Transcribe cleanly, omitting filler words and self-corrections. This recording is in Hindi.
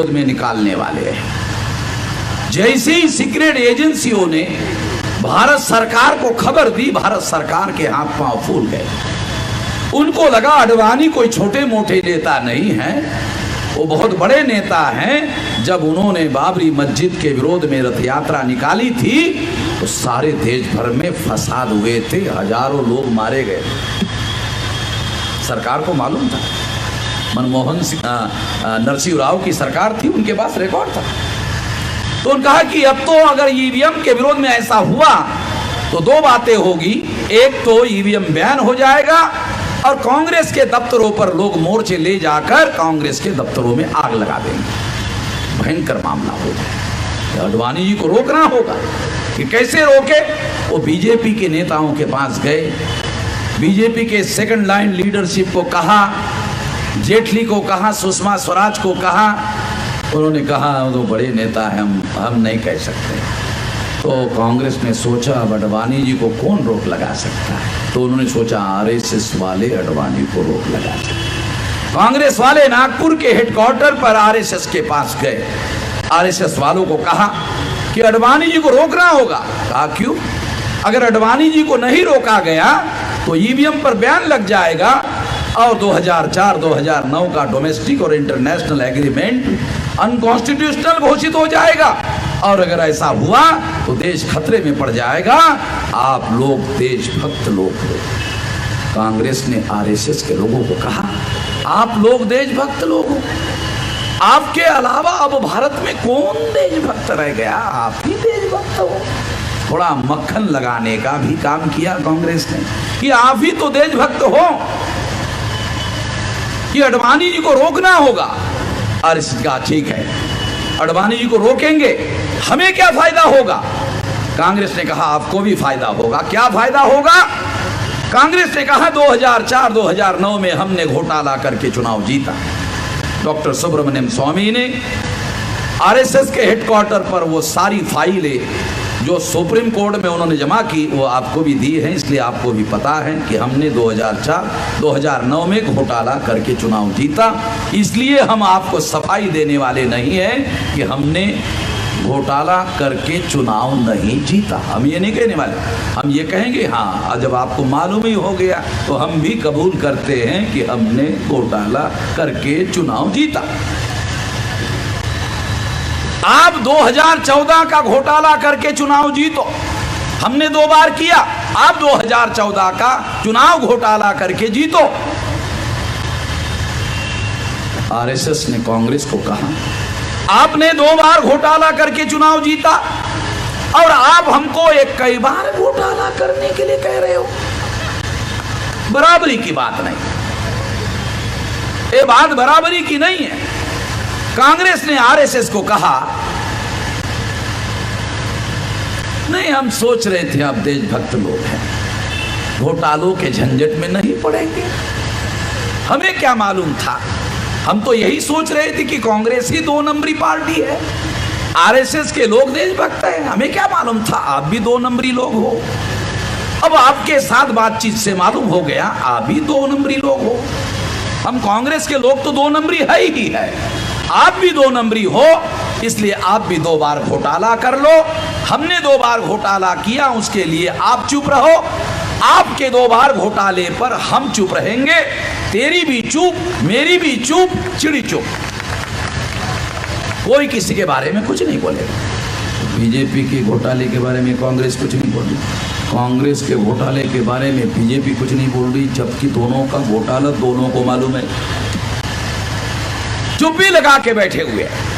में निकालने वाले हैं। जैसे ही सीक्रेट एजेंसियों ने भारत सरकार को खबर दी, भारत सरकार के हाथ पांव फूल गए। उनको लगा आडवाणी कोई छोटे मोटे नेता नहीं है, वो बहुत बड़े नेता हैं। जब उन्होंने बाबरी मस्जिद के विरोध में रथ यात्रा निकाली थी तो सारे देश भर में फसाद हुए थे, हजारों लोग मारे गए। सरकार को मालूम था, मनमोहन सिंह नरसिंह राव की सरकार थी, उनके पास रिकॉर्ड था। तो उन्होंने कहा कि अब तो अगर ईवीएम के विरोध में ऐसा हुआ तो दो बातें होगी, एक तो ईवीएम बैन हो जाएगा और कांग्रेस के दफ्तरों पर लोग मोर्चे ले जाकर कांग्रेस के दफ्तरों में आग लगा देंगे। भयंकर मामला हो जाए। आडवाणी जी को रोकना होगा कि कैसे रोके। वो बीजेपी के नेताओं के पास गए, बीजेपी के सेकंड लाइन लीडरशिप को कहा, जेटली को कहा, सुषमा स्वराज को कहा। उन्होंने कहा वो तो बड़े नेता हैं, हम नहीं कह सकते। तो कांग्रेस ने सोचा अब आडवाणी जी को कौन रोक लगा सकता है, तो उन्होंने सोचा आरएसएस वाले आडवाणी को रोक लगा सकते। कांग्रेस वाले नागपुर के हेडक्वार्टर पर आरएसएस के पास गए। आरएसएस वालों को कहा कि आडवाणी जी को रोकना होगा। कहा क्यों? अगर आडवाणी जी को नहीं रोका गया तो ईवीएम पर बैन लग जाएगा और 2004-2009 का डोमेस्टिक और इंटरनेशनल एग्रीमेंट अनकॉन्स्टिट्यूशनल घोषित हो जाएगा और अगर ऐसा हुआ तो देश खतरे में पड़ जाएगा। आप लोग देशभक्त लोग हो। कांग्रेस ने आरएसएस के लोगों को कहा आप लोग देशभक्त लोग हो, आपके अलावा अब भारत में कौन देशभक्त रह गया, आप ही देशभक्त हो। थोड़ा मक्खन लगाने का भी काम किया कांग्रेस ने कि आप ही तो देशभक्त हो, कि आडवाणी जी को रोकना होगा। और इसका ठीक है, आडवाणी जी को रोकेंगे, हमें क्या फायदा होगा? कांग्रेस ने कहा आपको भी फायदा होगा। क्या फायदा होगा? कांग्रेस ने कहा 2004-2009 में हमने घोटाला करके चुनाव जीता। डॉक्टर सुब्रमण्यम स्वामी ने आरएसएस के हेडक्वार्टर पर वो सारी फाइलें जो सुप्रीम कोर्ट में उन्होंने जमा की वो आपको भी दी है, इसलिए आपको भी पता है कि हमने 2004-2009 में घोटाला करके चुनाव जीता। इसलिए हम आपको सफाई देने वाले नहीं हैं कि हमने घोटाला करके चुनाव नहीं जीता। हम ये नहीं कहने वाले, हम ये कहेंगे हाँ जब आपको मालूम ही हो गया तो हम भी कबूल करते हैं कि हमने घोटाला करके चुनाव जीता। आप 2014 का घोटाला करके चुनाव जीतो, हमने 2 बार किया। आप 2014 का चुनाव घोटाला करके जीतो। आरएसएस ने कांग्रेस को कहा आपने 2 बार घोटाला करके चुनाव जीता और आप हमको एक कई बार घोटाला करने के लिए कह रहे हो। बराबरी की बात नहीं, ये बात बराबरी की नहीं है। कांग्रेस ने आरएसएस को कहा नहीं, हम सोच रहे थे आप देशभक्त लोग हैं, घोटालों के झंझट में नहीं पड़ेंगे। हमें क्या मालूम था, हम तो यही सोच रहे थे कि कांग्रेस ही 2 नंबरी पार्टी है, आरएसएस के लोग देशभक्त हैं। हमें क्या मालूम था आप भी 2 नंबरी लोग हो। अब आपके साथ बातचीत से मालूम हो गया आप भी 2 नंबरी लोग हो। हम कांग्रेस के लोग तो 2 नंबरी है ही है, आप भी 2 नंबरी हो, इसलिए आप भी 2 बार घोटाला कर लो। हमने 2 बार घोटाला किया, उसके लिए आप चुप रहो। आपके 2 बार घोटाले पर हम चुप रहेंगे। तेरी भी चुप, मेरी भी चुप, चिड़ी चुप। कोई किसी के बारे में कुछ नहीं बोलेगा। बीजेपी के घोटाले के बारे में कांग्रेस कुछ नहीं बोल रही, कांग्रेस के घोटाले के बारे में बीजेपी कुछ नहीं बोल रही, जबकि दोनों का घोटाला दोनों को मालूम है। चुप्पी लगा के बैठे हुए हैं।